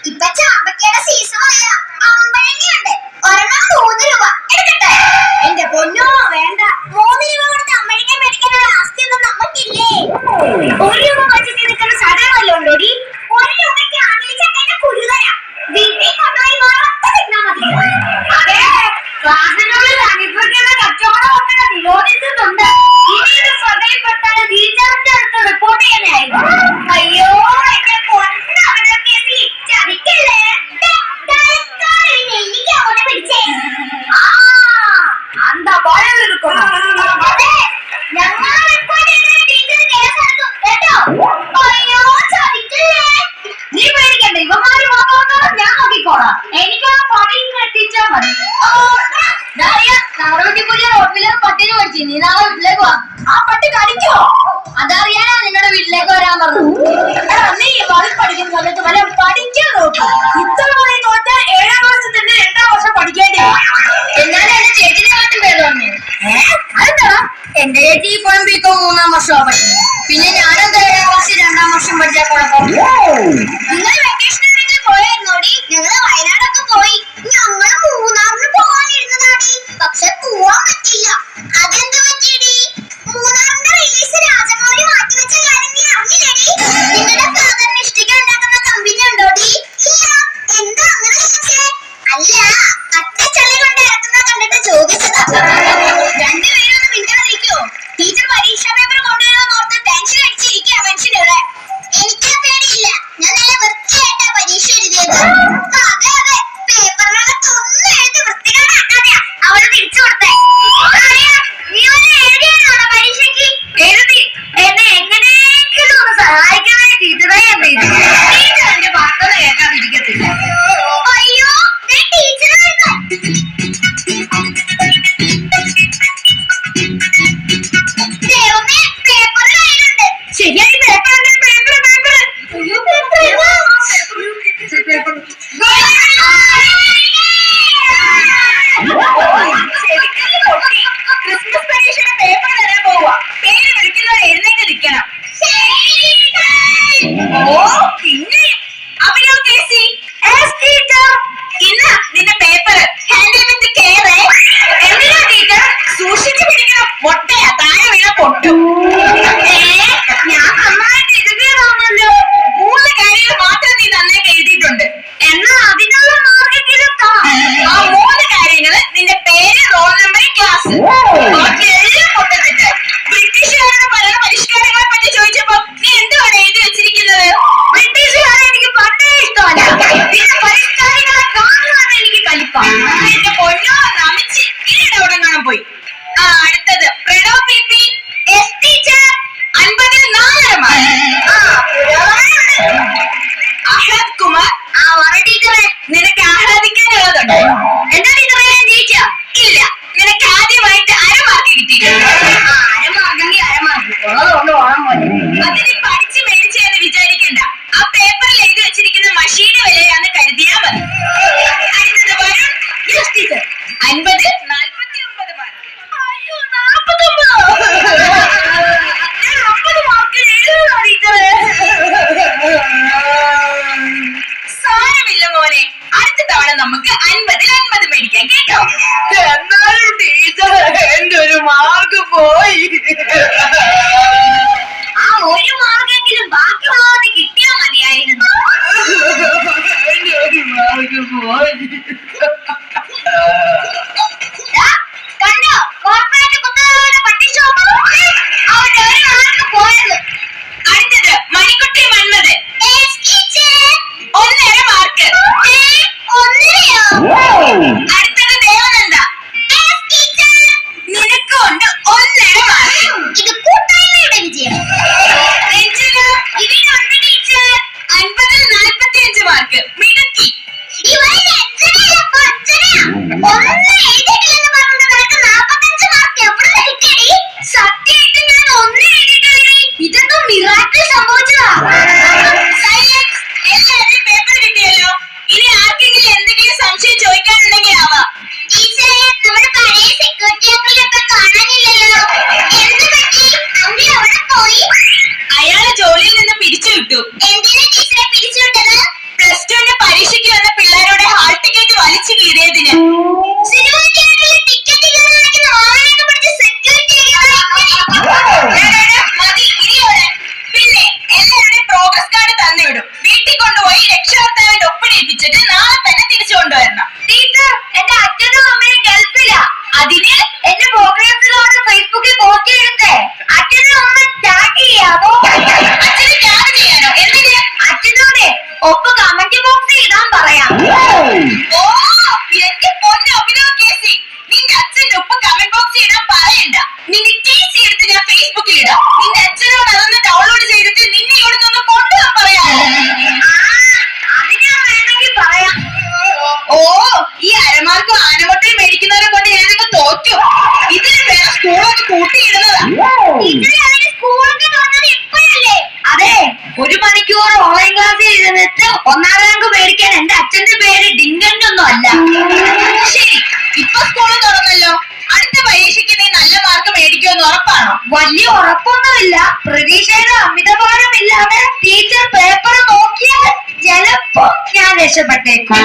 ഇപ്പൊ ചാമ്പക്കയുടെ സീസൺ ആയ അമ്പഴങ്ങയുണ്ട്. ഒരെണ്ണം 3 രൂപ. എടുക്കട്ടെ? എന്റെ പൊന്നോ വേണ്ട. 3 രൂപ കൊടുത്ത് അമ്പഴങ്ങ മേടിക്കാനുള്ള ആസ്തിയൊന്നും നമുക്കില്ലേ. 1 രൂപ വെച്ചിട്ട് നിൽക്കുന്ന സാധനമല്ലോ ഉണ്ടോടി. 1 രൂപയ്ക്ക് ആഞ്ഞിലിച്ചക്കയുടെ കുരു തരാം. വീട്ടിൽ കൊണ്ടുപോയി വറുത്ത് തിന്നാ മതി. അതെ, വാഹനങ്ങളിൽ അനുഭവിക്കുന്ന കച്ചവടം ഒക്കെ നിരോധിച്ചിട്ടുണ്ട്. ഇനി ഇത് ശ്രദ്ധയിൽപ്പെട്ടാൽ റീചാർജ് എടുത്ത് റിപ്പോർട്ട് ചെയ്യാനായിരുന്നു. അയ്യോ എന്റെ പൊന്ന് അവനൊക്കെ ചതിക്കല്ലേ. നെല്ലിക്ക അവിടെ പിടിച്ചേ. എന്താ അതെ, ഞങ്ങൾ റിപ്പോർട്ട് ചെയ്ത ടീച്ചർ കേസ് എടുക്കും കേട്ടോ. അയ്യോ ചതിക്കല്ലേ. നീ പേടിക്കണ്ട, ഇവന്മാര് നോക്കാം, ഞാൻ നോക്കിക്കോളാം. എനിക്ക് ആ പടി എത്തിച്ചാ മതി. റോഡിലെ പട്ടിനെ പഠിച്ചു. നീ നാളെ വീട്ടിലേക്ക് വാ. ആ പട്ടി കടിക്കോ? അതറിയാനാ നിങ്ങളുടെ വീട്ടിലേക്ക് വരാൻ പറഞ്ഞു. നീ വളി പഠിക്കുന്ന സമയത്ത് വല്ല പഠിക്കാൻ നോക്കും. ഇത്ര മണി തോറ്റ 7ാം ക്ലാസ്സിൽ തന്നെ 2ാം വർഷം പഠിക്കേണ്ടി. എന്നാലും എന്റെ ചേച്ചിന്റെ കാട്ടും പേര് വന്നു. അതെന്താ? എന്റെ ചേച്ചി ഇപ്പോഴും ബികോം 3ാം വർഷമാണ് പഠിക്കുന്നത്. പിന്നെ ഞാനെന്താ 7ാം ക്ലാസ്സിൽ 2ാം വർഷം പഠിച്ചാൽ കുഴപ്പം? നിങ്ങൾ വെക്കേഷൻ പോയിരുന്നോടി? ഞങ്ങള് വയനാടൊക്കെ പോയി. ഞങ്ങള് മൂന്നാറിന് പോവാനിരുന്നതാടി. പക്ഷെ പോവാൻ പറ്റില്ല. അതെന്ത് പറ്റിയടി? മൂന്നാറിന്റെ റിലീസ് രാജമൗലി മാറ്റിവെച്ച കാര്യം നീ അറിഞ്ഞില്ലേടി? നിങ്ങളുടെ ഫാദറിന് ഇഷ്ടിക ഉണ്ടാക്കുന്ന കമ്പനി ഉണ്ടോടി? ഇല്ല. എന്താ അങ്ങനെ ചോദിച്ചേ? അല്ല, അട്ടച്ചളി കൊണ്ട് ഇറക്കുന്ന കണ്ടിട്ട് ചോദിച്ചതാ. രണ്ടുപേരും ഒന്ന് മിണ്ടാതിരിക്കോ? ടീച്ചർ പരീക്ഷാ പേപ്പർ കൊണ്ടുവരുമെന്ന് ഓർത്ത് ടെൻഷൻ അടിച്ചിരിക്കുക മനുഷ്യനിവിടെ. എനിക്ക് പേടിയില്ല. ഞാൻ നല്ല വൃത്തിയായിട്ടാ പരീക്ഷ എഴുതിയത്. അതെ അതെ, പേപ്പറിനകത്ത് ഒന്നും എഴുതി വൃത്തികേടാക്കാതെയാ അവള് തിരിച്ചു കൊടുത്തേ. നീ ഒന്ന് എഴുതിയാണോ പരീക്ഷയ്ക്ക്? എഴുതി. എന്നെ എങ്ങനെയെങ്കിലും ഒന്ന് സഹായിക്കണേ ടീച്ചറേ. ടീച്ചർ എന്റെ വാർത്തകൾ കേൾക്കാതിരിക്കത്തില്ല. അയ്യോ ടീച്ചർ ദൈവമേ, പേപ്പർ കയ്യിലുണ്ട്. ശരിയായി പേപ്പർ ക്രിസ്മസ് പരീക്ഷയുടെ പേപ്പർ തരാൻ പോവാ. പേര് വിളിക്കുന്നവർ എഴുന്നേറ്റ് നിൽക്കണം. ഓ പിന്നെ അഭിനവ് കേസി ഇന്ന് നിന്റെ പേപ്പർ ഹാൻഡിൽ വിത്ത് കെയർ. എന്തിനാ ടീച്ചർ? സൂക്ഷിച്ചു പിടിക്കണം. പൊട്ടയാ, താഴെ വീണ പൊട്ടും. ഞാൻ നന്നായിട്ട് എഴുതിയതാണല്ലോ. 3 കാര്യങ്ങൾ മാത്രം നീ നന്നായിട്ട് എഴുതിയിട്ടുണ്ട്. എന്നാ അതിനുള്ള മാർക്കെങ്കിലും താ. ആ 3 കാര്യങ്ങള് നിന്റെ പേര്, റോൾ നമ്പർ, ക്ലാസ്. എല്ലാം പൊട്ടത്തിട്ട്. ബ്രിട്ടീഷുകാരുടെ ഭരണ പരിഷ്കാരങ്ങളെ പറ്റി ചോദിച്ചപ്പോ നീ എന്തുവാണ് എഴുതി വെച്ചിരിക്കുന്നത്? ബ്രിട്ടീഷുകാരെ എനിക്ക് പണ്ടേ ഇഷ്ടമല്ല. പിന്നെ പരിഷ്കാരങ്ങളെ കാണുവാണ് എനിക്ക് കലിപ്പാണ്. എന്റെ പൊന്നോ നമിച്ച് ഇനിയുടെ അവിടെ കാണാൻ പോയി. അടുത്തത് പ്രണവ് പി എസ് ടീച്ചർ 50ൽ 4 മാർക്ക്. ആഹ്ലാദ് കുമാർ ടീച്ചറെ, നിനക്ക് ആഹ്ലാദിക്കാനുള്ളതുണ്ടോ? എന്താ ടീച്ചറെ ഞാൻ ജയിച്ച? ഇല്ല, നിനക്ക് ആദ്യമായിട്ട് 1/2 മാർക്ക് കിട്ടിയിട്ടുണ്ട്. 1/2 മാർക്കെങ്കിൽ 1/2 മാർക്ക് അതുകൊണ്ട് ഓണം പോലെ. അതിന് പഠിച്ച് മേടിച്ചെന്ന് വിചാരിക്കണ്ട. ആ പേപ്പറിൽ എഴുതി വെച്ചിരിക്കുന്ന മഷിയുടെ വിലയാന്ന് കരുതിയാ മതി. അടുത്തത് വരുൺ ടീച്ചർ 50ൽ 49 മാർക്ക്. അയ്യോ 49 50 മാർക്ക് എഴുതുന്നോ ടീച്ചറെ? സാരമില്ല മോനെ, അടുത്ത തവണ നമുക്ക് 50ൽ 50 മേടിക്കാം കേട്ടോ. എന്നാലും ടീച്ചർ എന്റെ ഒരു മാർക്ക് പോയി. ആ 1 മാർക്കെങ്കിലും ബാക്കിയുള്ളത് കിട്ടിയാ മതിയായിരുന്നു. എന്റെ ഒരു മാർക്ക് പോയി. കണ്ടോ കോർപ്പറേറ്റ് കുത്തകളുടെ പട്ടിഷോപ്പ്? അവരുടെ 1 മാർക്ക് പോയത്. അടുത്തത് മണിക്കുട്ടി മന്മഥൻ 1.5 മാർക്ക്. 1.5യോ? അടുത്തത് ദേവനന്ദ നിനക്കുണ്ട് 1.5 മാർക്ക്. ഇത് കൂട്ടായ്മയുടെ വിജയം. ഇതിനുണ്ട് ടീച്ചർ 50ൽ 45 മാർക്ക്. മിടുക്കി. ഇവരെ ഒന്നും എഴുതിയിട്ടില്ലെന്ന് പറഞ്ഞത് നിനക്ക് 45 മാർക്ക് എവിടെ കിട്ടിയടി? സത്യമായിട്ട് ഞാൻ ഒന്നും എഴുതിയിട്ടില്ലേ. ഇതൊന്നും മിറാക്കിൾ സംഭവിച്ചതാ. എല്ലാവരും പേപ്പർ കിട്ടിയല്ലോ. ഇനി ആർക്കെങ്കിലും എന്തെങ്കിലും സംശയം ചോദിക്കാനുണ്ടെങ്കിൽ വലിച്ചു കീറിയതിന്. മതി ഇനിയോടെ. പിന്നെ എല്ലാവരുടെയും പ്രോഗ്രസ് കാർഡ് തന്നുവിടും. വീട്ടിൽ കൊണ്ടുപോയി രക്ഷകർത്താവിന്റെ ഒപ്പിടിപ്പിച്ചിട്ട് നാളെ തന്നെ തിരിച്ചു കൊണ്ടുവരണം. ടീച്ചർ, എന്റെ അച്ഛനും അമ്മയും ഗൾഫിലാ. അതിന് എന്റെ പ്രോഗ്രസ് കാർഡ് ഫേസ്ബുക്കിൽ പോസ്റ്റ് ചെയ്യട്ടെ? അച്ഛനും അമ്മ ടാഗ് ചെയ്യാമോ? അച്ഛന് ടാഗ് ചെയ്യാനോ? എന്തിന്? അച്ഛനോട് ഒപ്പ് കമന്റ് ബോക്സിൽ ഇടാൻ പറയാം. ഓ എന്റെ പൊന്നെ അഭിനവ് കേസി, നിന്റെ അച്ഛന്റെ ഒപ്പ് കമന്റ് ബോക്സിൽ ഇടാൻ പറയണ്ട. നിന്റെ ടിസി എടുത്ത് ഞാൻ ഫേസ്ബുക്കിൽ ഇടാം. നിന്റെ അച്ഛനോട് അതൊന്ന് ഡൗൺലോഡ് ചെയ്തിട്ട് നിന്നെ ഇവിടുന്ന് ഒന്ന് കൊണ്ടുപോകാൻ പറയാമോ? അത് ഞാൻ വേണമെങ്കിൽ പറയാം. ഓ ഈ അരമാർക്കും ആനമുട്ടയും മേടിക്കുന്നവരെ കൊണ്ട് ഞാനങ്ങ് തോറ്റു. ഇതിന് വേറെ സ്കൂളൊക്കെ കൂട്ടിയിടുന്നതാ. സ്കൂളൊക്കെ തുറന്നത് ഇപ്പോഴല്ലേ? അതെ, 1 മണിക്കൂർ ഓൺലൈൻ ക്ലാസ്സിൽ ഇരുന്നിട്ട് 1ാം റാങ്ക് മേടിക്കാൻ എന്റെ അച്ഛന്റെ പേര് ഡിങ്കന്നൊന്നും അല്ല. ശരി, ഇപ്പൊ സ്കൂള് തുറന്നല്ലോ. അടുത്ത പരീക്ഷയ്ക്ക് നീ നല്ല മാർക്ക് മേടിക്കുമെന്ന് ഉറപ്പാണോ? വലിയ ഉറപ്പൊന്നുമില്ല. പ്രതീക്ഷയുടെ അമിതഭാരമില്ലാതെ ടീച്ചർ പേപ്പർ നോക്കിയാൽ ചിലപ്പോ ഞാൻ രക്ഷപ്പെട്ടേക്കും.